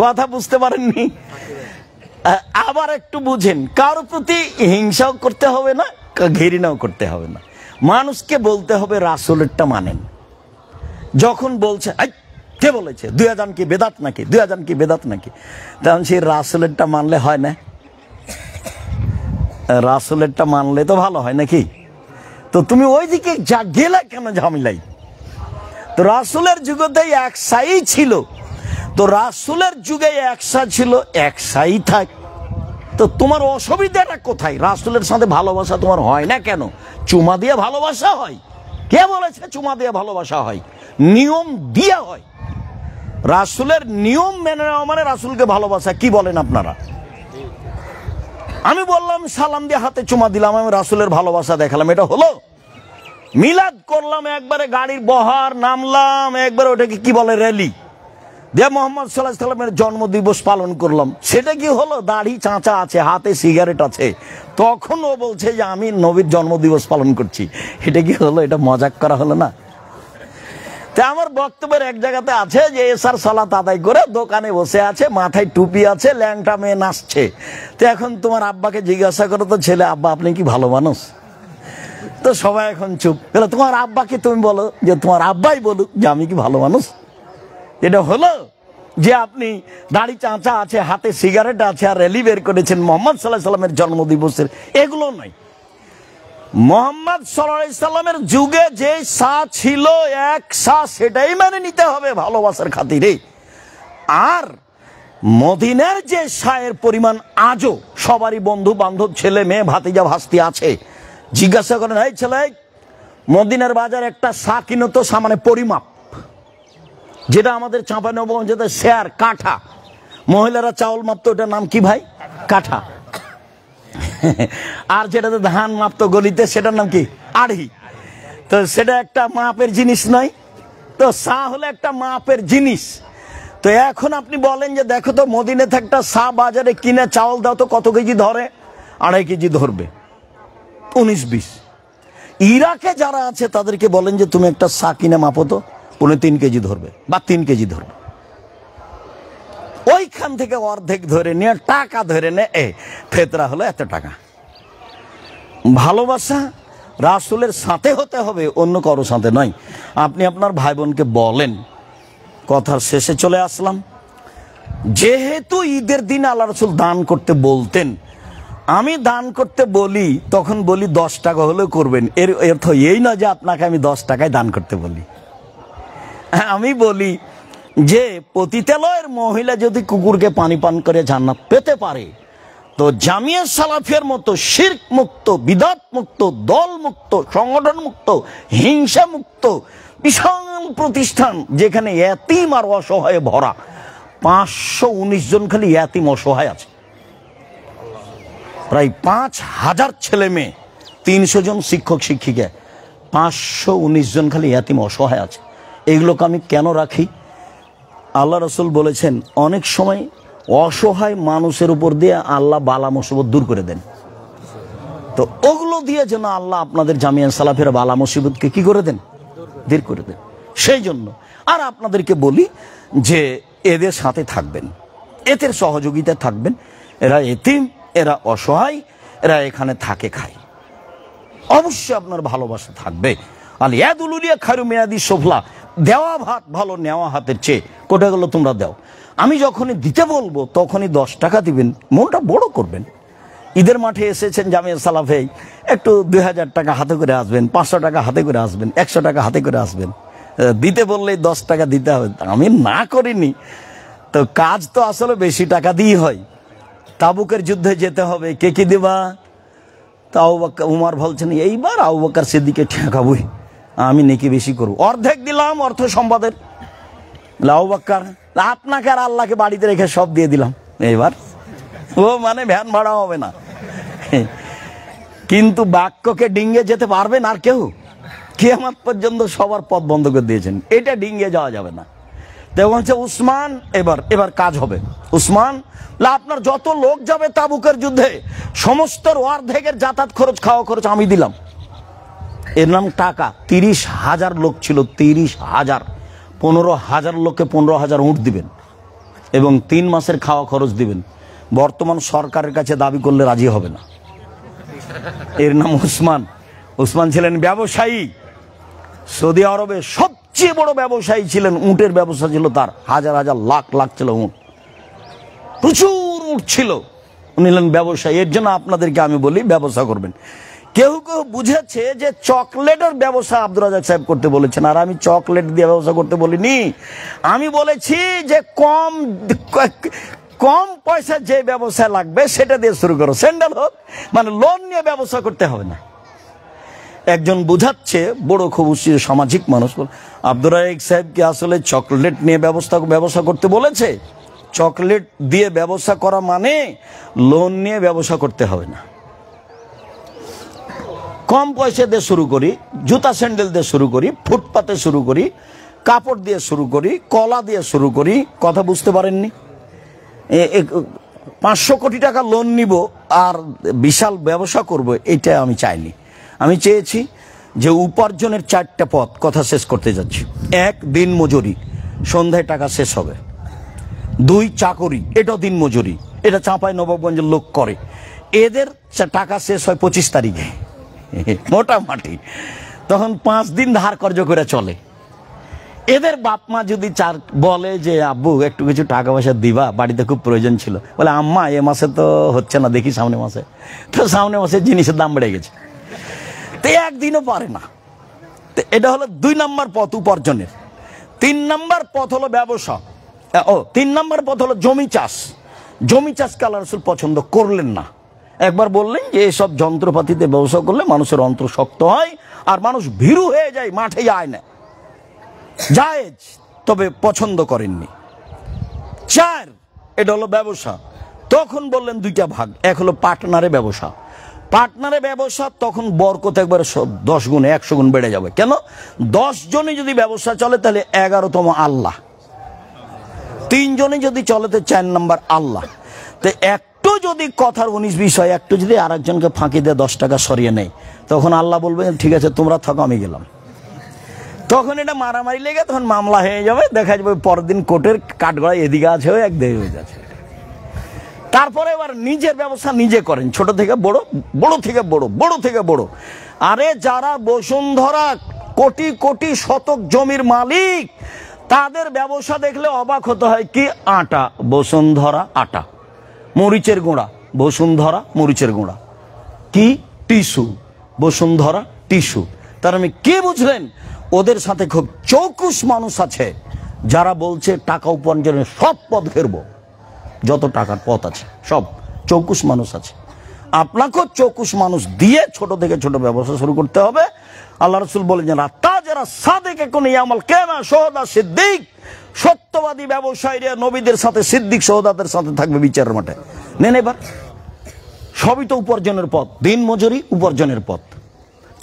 কথা বুঝতে পারেননি? আবার একটু বুঝেন, কারোর প্রতি হিংসাও করতে হবে না, ঘৃণাও করতে হবে না। মানুষকে বলতে হবে রাসূলেরটা মানেন। যখন বলছে কে বলেছে 2000 কি বেদাত নাকি, 2000 কি বেদাত নাকি, তখন সেই রাসূলেরটা মানলে হয় না? রাসূলেরটা মানলে তো ভালো হয় নাকি? তো তুমি ওইদিকে যা গেলে কেন ঝামেলাই? তো রাসূলের যুগেতেই একসাই ছিল, তো রাসূলের যুগে একসা ছিল, একসাই থাক। তো তোমার অসুবিধাটা কোথায়? রাসূলের সাথে ভালোবাসা তোমার হয় না কেন? চুমা দিয়ে ভালোবাসা হয়? কে বলেছে চুমা দিয়ে ভালোবাসা হয়? নিয়ম দিয়ে হয়। রাসূলের নিয়ম মেনে নেওয়া মানে রাসূলকে ভালোবাসা। কি বলেন আপনারা? আমি বললাম সালাম দিয়ে হাতে চুমা দিলাম, আমি রাসূলের ভালোবাসা দেখালাম, এটা হলো? মিলাদ করলাম, একবারে গাড়ির বহার নামলাম, একবারে ওটাকে কি বলে র্যালি দিয়ে মুহাম্মদ সাল্লাল্লাহু আলাইহি সাল্লামের জন্মদিবস পালন করলাম, সেটা কি হলো? দাড়ি চাঁচা আছে, হাতে সিগারেট আছে, তখন ও বলছে যে আমি নবীর জন্মদিবস পালন করছি, এটা কি হলো? এটা মজাক করা হলো না? তা আমার বক্তব্যের এক জায়গাতে আছে যে এসার সালাত আদায় করে দোকানে বসে আছে, মাথায় টুপি আছে, ল্যাংটা মেয়ে নাচছে। তো এখন তোমার আব্বাকে জিজ্ঞাসা করো তো, ছেলে আব্বা আপনি কি ভালো মানুষ? তো সবাই এখন চুপ। তোমার আব্বাকে তুমি বলো, যে তোমার আব্বাই বলুক যে আমি কি ভালো মানুষ। এটা হলো যে আপনি দাড়ি চাঁচা আছে, হাতে সিগারেট আছে, আর র্যালি বের করেছেন মুহাম্মদ সাল্লাল্লাহু আলাইহি সাল্লামের জন্মদিবসের? এগুলো নয়। মুহাম্মদ সাল্লাল্লাহু আলাইহি সাল্লামের যুগে যে সা ছিল এক সা, সেটাই মেনে নিতে হবে ভালোবাসার খাতিরে। আর মদিনার যে শায়ের পরিমাণ আজও সবারই বন্ধু বান্ধব, ছেলে মেয়ে, ভাতিজা ভাস্তি আছে, জিজ্ঞাসা করেন এই ছেলে মদিনার বাজার একটা সা কিনো তো, সামান্য পরিমাপ, যেটা আমাদের চাঁপাইনবাবগঞ্জে শেয়ার কাঠা, মহিলারা চাউল মাপতো, ওটার নাম কি ভাই? কাঠা। আর যেটাতে ধান মাপতো গলিতে, সেটার নাম কি? আড়ি। তো সেটা একটা মাপের জিনিস নয়? তো সা হলো একটা মাপের জিনিস। তো এখন আপনি বলেন যে দেখো তো মদিনাতে একটা সা বাজারে কিনে চাউল দাও তো কত কেজি ধরে? 2.5 কেজি ধরবে, 19-20। ইরাকে যারা আছে তাদেরকে বলেন যে তুমি একটা সা কিনে মাপো তো, 3.25 কেজি ধরবে বা 3 কেজি ধরবে। ওইখান থেকে অর্ধেক ধরে নিয়ে টাকা ধরে নে, ফেতরা হলো এত টাকা। ভালোবাসা রাসূলের সাথে হতে হবে, অন্য কারোর সাথে নয়। আপনি আপনার ভাই বোনকে বলেন। কথার শেষে চলে আসলাম। যেহেতু ঈদের দিন আল্লাহ রাসূল দান করতে বলতেন, আমি দান করতে বলি, তখন বলি 10 টাকা হলেও করবেন। এর অর্থ এই না যে আপনাকে আমি 10 টাকায় দান করতে বলি। আমি বলি যে পতিতালয়ের মহিলা যদি কুকুরকে পানি পান করে জান্নাত পেতে পারে, তো জামিয়া সালাফিয়ার মতো শিরক মুক্ত, বিদআত মুক্ত, দল মুক্ত, সংগঠন মুক্ত, হিংসা মুক্ত বিশাল প্রতিষ্ঠান, যেখানে এতিম আর অসহায় ভরা, 519 জন খালি এতিম অসহায় আছে, প্রায় 5000 ছেলে মেয়ে, 300 জন শিক্ষক শিক্ষিকা, 519 জন খালি এতিম অসহায় আছে। এগুলোকে আমি কেন রাখি? আল্লাহ রাসূল বলেছেন অনেক সময় অসহায় মানুষের উপর দিয়ে আল্লাহ বালা মুসিবত দূর করে দেন। তো ওগুলো দিয়ে যেন আল্লাহ আপনাদের জামিয়া সালাফের বালা মুসিবতকে কি করে দেন? দূর করে দেন। সেই জন্য আর আপনাদেরকে বলি যে এদের সাথে থাকবেন, এদের সহযোগিতা থাকবেন। এরা এতিম, এরা অসহায়, এরা এখানে থাকে খায়, অবশ্যই আপনার ভালোবাসা থাকবে। আল ইয়াদুল উলিয়া খায়রু মিনাদি সুফলা, দেওয়া ভাত ভালো নেওয়া হাতের চেয়ে। কোটা গেল তোমরা দাও। আমি যখনই দিতে বলবো তখনই 10 টাকা দিবেন, মনটা বড় করবেন। ঈদের মাঠে এসেছেন জামিয়া সালাফে, একটু 2000 টাকা হাতে করে আসবেন, 500 টাকা হাতে করে আসবেন, 100 টাকা হাতে করে আসবেন। দিতে বললেই 10 টাকা দিতে হবে, আমি না করিনি। তো কাজ তো আসলে বেশি টাকা দিয়ে হয়। তাবুকের যুদ্ধে যেতে হবে, কে কি দেবা? তাও উমর বলছেন এইবার আবু বকর সিদ্দিককে ঠেকাবই, আমি নেকি বেশি করব। অর্ধেক দিলাম অর্থ সম্পদের। আবু বকর আপনাকে আর আল্লাহকে বাড়িতে রেখে সব দিয়ে দিলাম, এইবার ও মানে ভ্যান ভাড়া হবে না। কিন্তু বাক্যকে ডিঙ্গে যেতে পারবেন আর কেউ? কিয়ামত পর্যন্ত সবার পথ বন্ধ করে দিয়েছেন, এটা ডিঙ্গে যাওয়া যাবে না। তো হচ্ছে উসমান, এবার কাজ হবে। উসমান, আপনার যত লোক যাবে তাবুকের যুদ্ধে সমস্ত অর্ধেকের যাতায়াত খরচ, খাওয়া খরচ আমি দিলাম। এর নাম টাকা। 30,000 লোক ছিল, 30,000। 15,000 লোককে 15,000 উট দিবেন এবং 3 মাসের খাওয়া খরচ দিবেন। বর্তমান সরকারের কাছে দাবি করলে রাজি হবে না। এর নাম উসমান। উসমান ছিলেন ব্যবসায়ী, সৌদি আরবে সবচেয়ে বড় ব্যবসায়ী ছিলেন। উটের ব্যবসা ছিল তার, হাজার হাজার লাখ লাখ ছিল উট, প্রচুর উট ছিল। উনি হলেন ব্যবসায়ী। এর জন্য আপনাদেরকে আমি বলি ব্যবসা করবেন। কেউ কেউ বুঝেছে যে চকলেটের ব্যবসা আব্দুর রাজ্জাক সাহেব করতে বলেছেন, আর আমি চকলেট দিয়ে ব্যবসা করতে বলিনি। আমি বলেছি যে কম পয়সা যে ব্যবসা লাগবে সেটা দিয়ে শুরু করো। স্যান্ডেল হোক, মানে লোন নিয়ে ব্যবসা করতে হবে না। একজন বুঝাচ্ছে, বড় খুব সামাজিক মানুষ, আব্দুর রাজ্জাক সাহেবকে আসলে চকলেট নিয়ে ব্যবসা করতে বলেছে। চকলেট দিয়ে ব্যবসা করা মানে লোন নিয়ে ব্যবসা করতে হবে না। কম পয়সা দিয়ে শুরু করি, জুতা স্যান্ডেল দিয়ে শুরু করি, ফুটপাতে শুরু করি, কাপড় দিয়ে শুরু করি, কলা দিয়ে শুরু করি। কথা বুঝতে পারেননি? 500 কোটি টাকা লোন নিব আর বিশাল ব্যবসা করব, এটা আমি চাইনি। আমি চেয়েছি যে উপার্জনের 4টা পথ। কথা শেষ করতে যাচ্ছি। 1, দিন মজুরি, সন্ধ্যায় টাকা শেষ হবে। 2, চাকরি, এটাও দিন মজুরি, এটা চাঁপাই নবাবগঞ্জের লোক করে। এদের টাকা শেষ হয় 25 তারিখে মোটামুটি, তখন 5 দিন ধার কর্জ করে চলে। এদের বাপ মা যদি বলে যে আব্বু একটু কিছু টাকা পয়সা দিবা, বাড়িতে খুব প্রয়োজন ছিল, বলে আম্মা এ মাসে তো হচ্ছে না, দেখি সামনে মাসে। তো সামনে মাসে জিনিসের দাম বেড়ে গেছে, তো একদিনও পারে না। তো এটা হলো 2 নম্বর পথ উপার্জনের। 3 নম্বর পথ হলো ব্যবসা। 3 নম্বর পথ হলো জমি চাষ। জমি চাষকে আল্লাহ রাসূল পছন্দ করলেন না। একবার বললেন যে এসব যন্ত্রপাতিতে ব্যবসা করলে মানুষের অন্তর শক্ত হয় আর মানুষ ভীরু হয়ে যায়, মাঠে যায় না। জায়েজ, তবে পছন্দ করেননি। 4, এটা হলো ব্যবসা। তখন বললেন 2টা ভাগ। এক হলো পার্টনারে ব্যবসা। পার্টনারে ব্যবসা তখন বরকত একবার 10 গুণ 100 গুণ বেড়ে যাবে। কেন? 10 জনে যদি ব্যবসা চলে তাহলে 11তম আল্লাহ। 3 জনে যদি চলে তো 4 নম্বর আল্লাহ। তো একটু যদি কথার 19-20 হয়, একটু যদি আরেকজনকে ফাঁকি দিয়ে 10 টাকা সরিয়ে নেয়, তখন আল্লাহ বলবে ঠিক আছে তোমরা থাকো, আমি গেলাম। তখন এটা মারামারি লেগে তখন মামলা হয়ে যাবে, দেখা যাবে পরের দিন কোর্টের কাঠগড়ায় এদিকে আছে হয়ে একদিকে হয়ে যাচ্ছে। তারপরে এবার নিজের ব্যবসা নিজে করেন, ছোট থেকে বড়, বড় থেকে বড়, বড় থেকে বড়। আরে যারা বসুন্ধরা কোটি কোটি শতক জমির মালিক, তাদের ব্যবসা দেখলে অবাক হতে হয়। কি আটা? বসুন্ধরা আটা। মরিচের গুঁড়া? বসুন্ধরা মরিচের গুঁড়া। কি টিস্যু? বসুন্ধরা টিস্যু। তার আমি কি বুঝলেন? ওদের সাথে খুব চৌকুশ মানুষ আছে যারা বলছে টাকা উপার্জনের সব পথ ঘেরবো, যত টাকার পথ আছে সব। চৌকুশ মানুষ আছে। আপনাকেও চৌকুশ মানুষ দিয়ে ছোট থেকে ছোট ব্যবসা শুরু করতে হবে। আল্লাহ রাসূল বলেন যে তাজারা সাদেকে কোন ইয়ামাল কেনা সোহদা সিদ্দিক, সত্যবাদী ব্যবসায়ীরা নবীদের সাথে, সিদ্দিক সোহদাদের সাথে থাকবে বিচারের মাঠে। নেন এবার সবই তো উপার্জনের পথ। দিন মজুরি উপার্জনের পথ,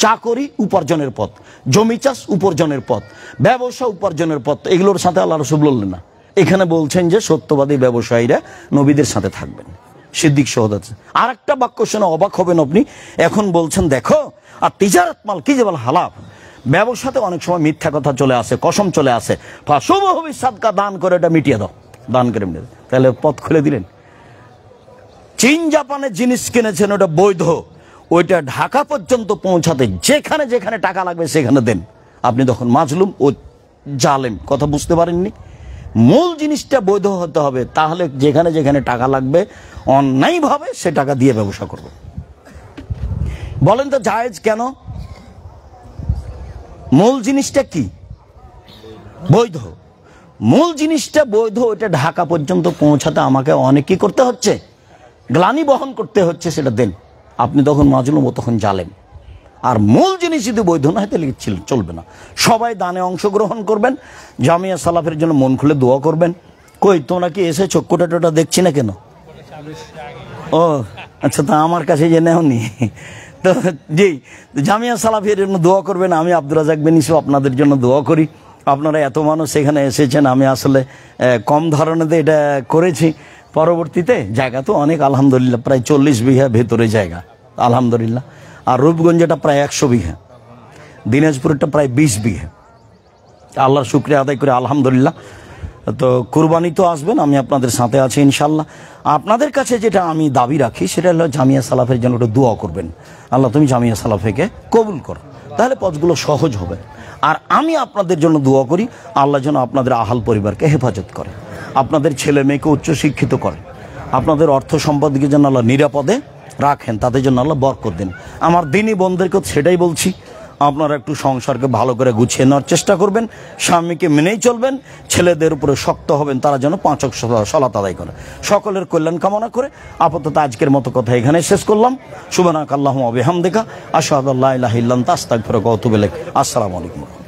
চাকরি উপার্জনের পথ, জমি চাষ উপার্জনের পথ, ব্যবসা উপার্জনের পথ। এগুলোর সাথে আল্লাহ রাসূল বললেন না। এখানে বলছেন যে সত্যবাদী ব্যবসায়ীরা নবীদের সাথে থাকবেন, সিদ্দিক সোহদাদ। আর একটা বাক্য শুনে অবাক হবেন আপনি। এখন বলছেন দেখো, আর তিজারত মাল কি যে বল হালাফ, ব্যবসাতে অনেক সময় মিথ্যা কথা চলে আসে, কসম চলে আসে। শুভ হবি সাদকা, দান করে এটা মিটিয়ে দাও, দান করে মিটিয়ে দাও। তাহলে পথ খুলে দিলেন। চীন জাপানের জিনিস কিনেছেন, ওটা বৈধ, ওইটা ঢাকা পর্যন্ত পৌঁছাতে যেখানে যেখানে টাকা লাগবে সেখানে দেন। আপনি তখন মাজলুম ও জালেম। কথা বুঝতে পারেননি? মূল জিনিসটা বৈধ হতে হবে, তাহলে যেখানে যেখানে টাকা লাগবে অন্যায়ভাবে সে টাকা দিয়ে ব্যবসা করব। বলেন তো জায়েজ কেন? মূল জিনিসটা কি? বৈধ। মূল জিনিসটা বৈধ, ওইটা ঢাকা পর্যন্ত পৌঁছাতে আমাকে অনেক কি করতে হচ্ছে, গ্লানি বহন করতে হচ্ছে, সেটা দেন। আপনি তখন মাজলুম, ও তখন জালেম। আর মূল জিনিস যদি বৈধ না হয় তাহলে চলবে না। সবাই দানে অংশগ্রহণ করবেন, জামিয়া সালাফের জন্য মন খুলে দোয়া করবেন। কই তোমরা কি এসেছো? কোটা টোটা দেখছি না কেন? ও আচ্ছা, তা আমার কাছে যে নেওনি, তো জি, জামিয়া সালাফির জন্য দোয়া করবেন। আমি আব্দুর রাজাক বিন ইউসুফ আপনাদের জন্য দোয়া করি। আপনারা এত মানুষ এখানে এসেছেন, আমি আসলে কম ধারণাতে এটা করেছি। পরবর্তীতে জায়গা তো অনেক, আলহামদুলিল্লাহ, প্রায় 40 বিঘা ভেতরে জায়গা, আলহামদুলিল্লাহ। আর রূপগঞ্জটা প্রায় 100 বিঘা, দিনাজপুরটা প্রায় 20 বিঘা। আল্লাহর শুকরিয়া আদায় করে আলহামদুলিল্লাহ। তো কুরবানি তো আসবেন, আমি আপনাদের সাথে আছি ইনশাল্লাহ। আপনাদের কাছে যেটা আমি দাবি রাখি সেটা হলো জামিয়া সালাফের জন্য একটু দোয়া করবেন। আল্লাহ তুমি জামিয়া সালাফেকে কবুল করো, তাহলে পথগুলো সহজ হবে। আর আমি আপনাদের জন্য দোয়া করি, আল্লাহ যেন আপনাদের আহাল পরিবারকে হেফাজত করে, আপনাদের ছেলে মেয়েকে উচ্চশিক্ষিত করে, আপনাদের অর্থ সম্পদকে যেন আল্লাহ নিরাপদে রাখেন, তাদের জন্য আল্লাহ বরকত দিন। আমার দিনী বোনদেরকে সেটাই বলছি, আপনারা একটু সংসারকে ভালো করে গুছিয়ে নেওয়ার চেষ্টা করবেন, স্বামীকে মেনেই চলবেন, ছেলেদের উপরে শক্ত হবেন, তারা যেন 5 ওয়াক্ত সালাত আদায় করে। সকলের কল্যাণ কামনা করে আপাতত আজকের মতো কথা এখানে শেষ করলাম। সুবহানাকাল্লাহুম্মা ওয়া বিহামদিকা আশহাদু আল্লা ইলাহা ইল্লা আনতা আস্তাগফিরুকা ওয়া আতুবু ইলাইক। আসসালামু আলাইকুম।